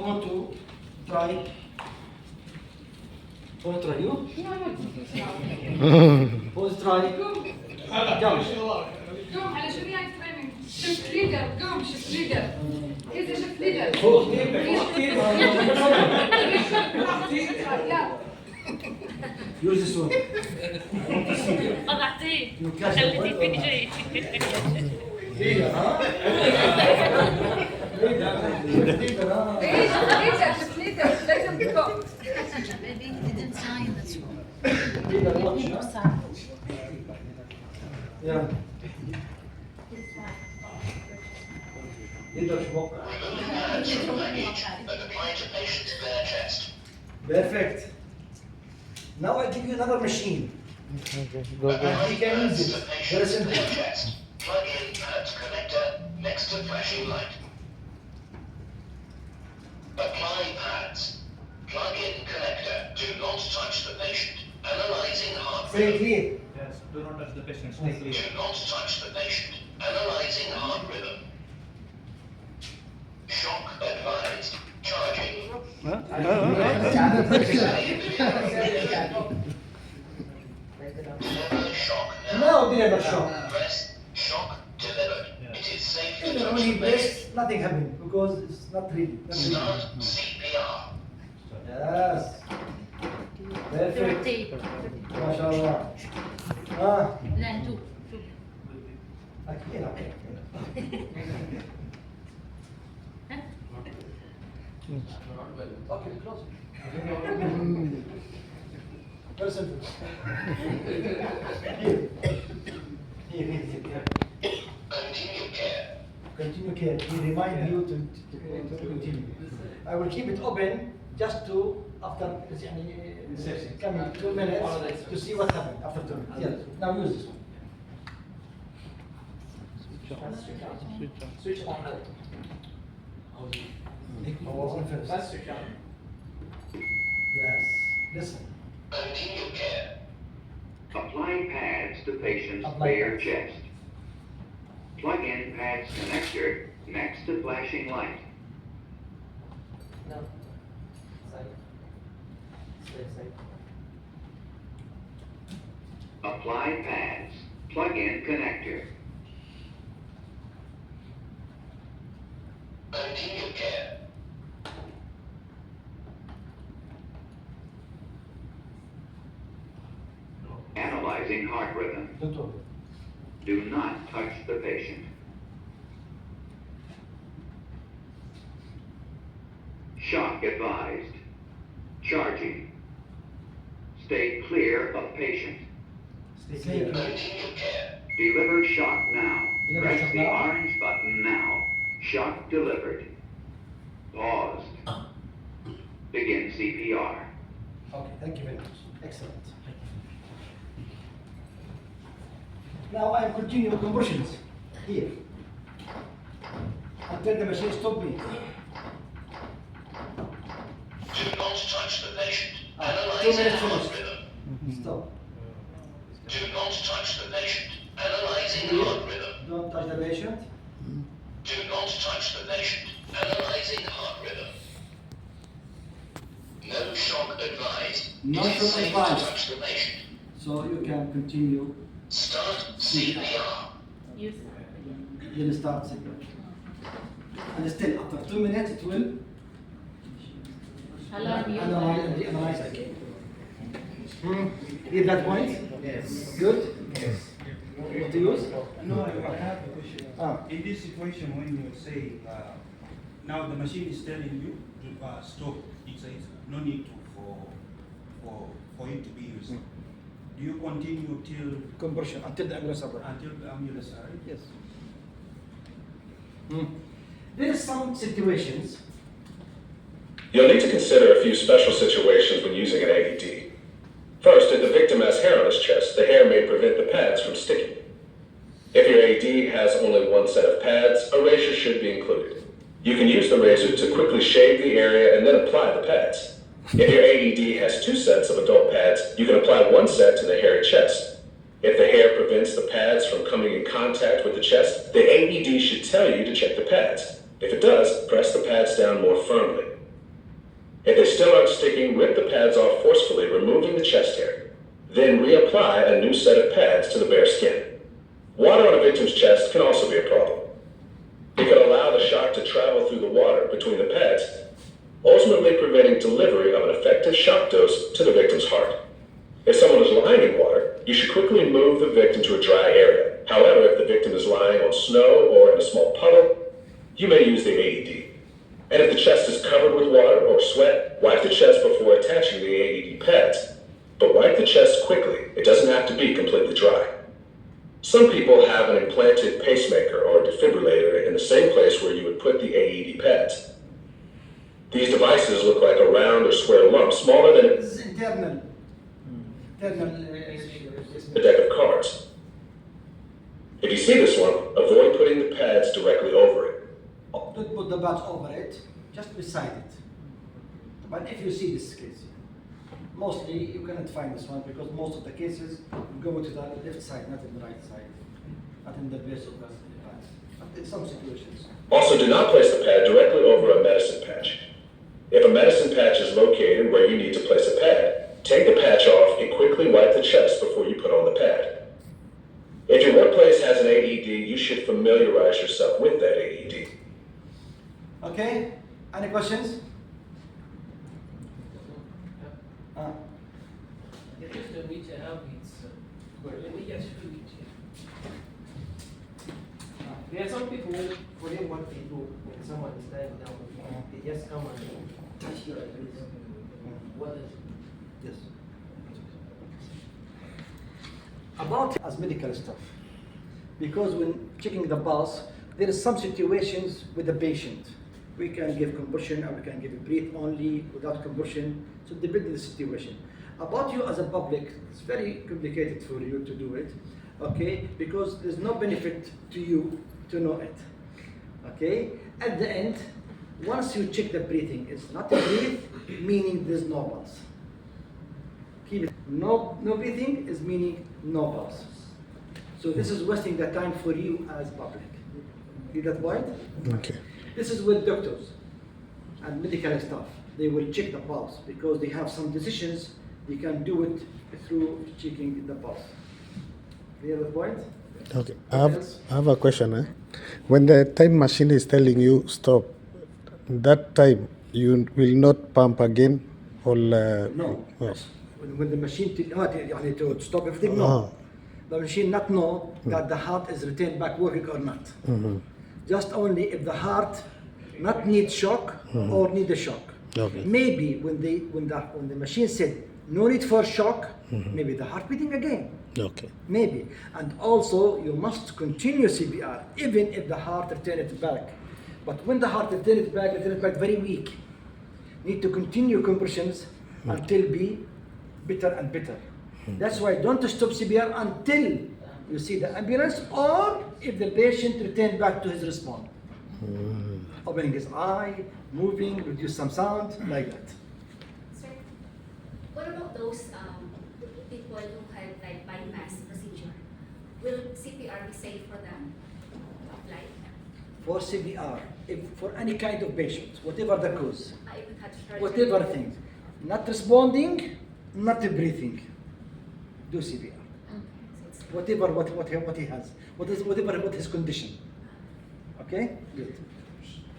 want to try. Want to try you? Want to try? Jump. قوم على شو يعني تريننج؟ شفت ليدر، قوم شفت ليدر. كيف شفت ليدر؟ فوق كتير. يلا. Use this one. قطعتيه You catch خليتيه the فيني جاي Leader, huh? Leader, huh? ليدر شفت ليدر لازم تقوم. Maybe he didn't sign this one. Leader, watch, huh? Yeah. Leader, walk. Perfect. Now I give you another machine. And you can use it. Very simple. Plug in pads connector next to flashing light. Apply pads. Plug in connector. Do not touch the patient. Analyzing heart Say it rhythm. clear. Yes, do not touch the patient, stay Do clear. not touch the patient. Analyzing heart rhythm. Shock advised. Charging. Never shock now. No, never shock. Press shock delivered. It is safe to When touch you the press, patient. nothing happened because it's not ready. Not ready. Start CPR. Yes. Perfect. 30. ما شاء الله. Ah. لا two. أكيد. Okay, close it. Very simple. Here. Continue care. Continue care. We remind you to continue. I will keep it open just to after coming 2 minutes to see what happened after 2 minutes. Yes. Now use this one. Switch on. That's switch on. Yes. Listen. Continue care. Apply pads to patient's Apply bare pads. chest. Plug in pads connector next to flashing light. No. Side. Stay. Apply pads. Plug in connector. Continue care. Analyzing heart rhythm. Don't open. Do not touch the patient. Shock advised. Charging. Stay clear of patient. Stay clear. Continue care. Deliver shock now. Deliver Press shock the now. orange button now. Shock delivered. Paused. Begin CPR. Okay, thank you very much. Excellent. Now I continue compressions here until the machine stop me. Do not touch the patient. 2 Analyzing minutes heart finished. rhythm. Stop. Do not touch the patient. Analyzing heart rhythm. Don't touch the patient. Do not touch the patient. Analyzing heart rhythm. No shock advised. No It is shock safe advised. to touch the patient. So you can continue. Start CPR. Use Then start CPR. And still after 2 minutes it will alarm you. analyze again. Get that point? Yes. Good? Yes. What to use? No, I have a question. Ah. In this situation, when you say, now the machine is telling you to stop, it says no need to for it to be used. Do you continue till Compression until the ambulance arrives. until the ambulance arrives? Yes. There is some situations. You'll need to consider a few special situations when using an AED. First, if the victim has hair on his chest, the hair may prevent the pads from sticking. If your AED has only one set of pads, a razor should be included. You can use the razor to quickly shave the area and then apply the pads. If your AED has 2 sets of adult pads, you can apply 1 set to the hairy chest. If the hair prevents the pads from coming in contact with the chest, the AED should tell you to check the pads. If it does, press the pads down more firmly. If they still aren't sticking, rip the pads off forcefully, removing the chest hair. Then reapply a new set of pads to the bare skin. Water on a victim's chest can also be a problem. It can allow the shock to travel through the water between the pads, ultimately preventing delivery of an effective shock dose to the victim's heart. If someone is lying in water, you should quickly move the victim to a dry area. However, if the victim is lying on snow or in a small puddle, you may use the AED. And if the chest is covered with water or sweat, wipe the chest before attaching the AED pads. But wipe the chest quickly. It doesn't have to be completely dry. Some people have an implanted pacemaker or defibrillator in the same place where you would put the AED pads. These devices look like a round or square lump smaller than This is internal. a deck of cards. If you see this one, avoid putting the pads directly over it. Don't put the pads over it, just beside it. But if you see this case, mostly you cannot find this one because most of the cases go to the left side, not in the right side, not in the base of the pad. But in some situations. Also, do not place the pad directly over a medicine patch. If a medicine patch is located where you need to place a pad, take the patch off and quickly wipe the chest before you put on the pad. If your workplace has an AED, you should familiarize yourself with that AED. Okay, any questions? There are some people who forget what they do when someone is lying down. They just come and touch you like this. What is Yes. About as medical stuff, because when checking the pulse, there is some situations with the patient. We can give compression or we can give a breath only without compression. So it depends on the situation. About you as a public, it's very complicated for you to do it, okay? Because there's no benefit to you to know it, okay? At the end, once you check the breathing, it's not a breath, meaning there's no pulse. Keep it. No breathing is meaning no pulse. So this is wasting the time for you as public. You get point? Okay. This is with doctors and medical staff. They will check the pulse because they have some decisions. They can do it through checking the pulse. Clear the point? Okay. I have a question. When the time machine is telling you stop, that time you will not pump again? Or, No. Oh. When the machine to stop everything, no. Oh. The machine not know that the heart is returned back working or not. Mhm. Just only if the heart not need shock or need a shock. Okay. Maybe when the machine said no need for shock, maybe the heart beating again. Okay. Maybe. And also you must continue CPR even if the heart return it back. But when the heart return it back very weak. Need to continue compressions until be better and better. That's why don't stop CPR until you see the ambulance or if the patient return back to his response. Opening his eye, moving, reduce some sound, like that. Sir, what about those people who had like bypass procedure? Will CPR be safe for them to apply? For CPR, if for any kind of patient, whatever the cause, Even touch surgery? whatever thing, not responding, not breathing, do CPR. Whatever what he has, whatever his condition. Okay, good.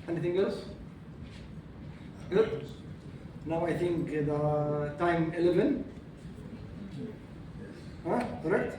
Anything else? Good. Now I think the time 11. Correct?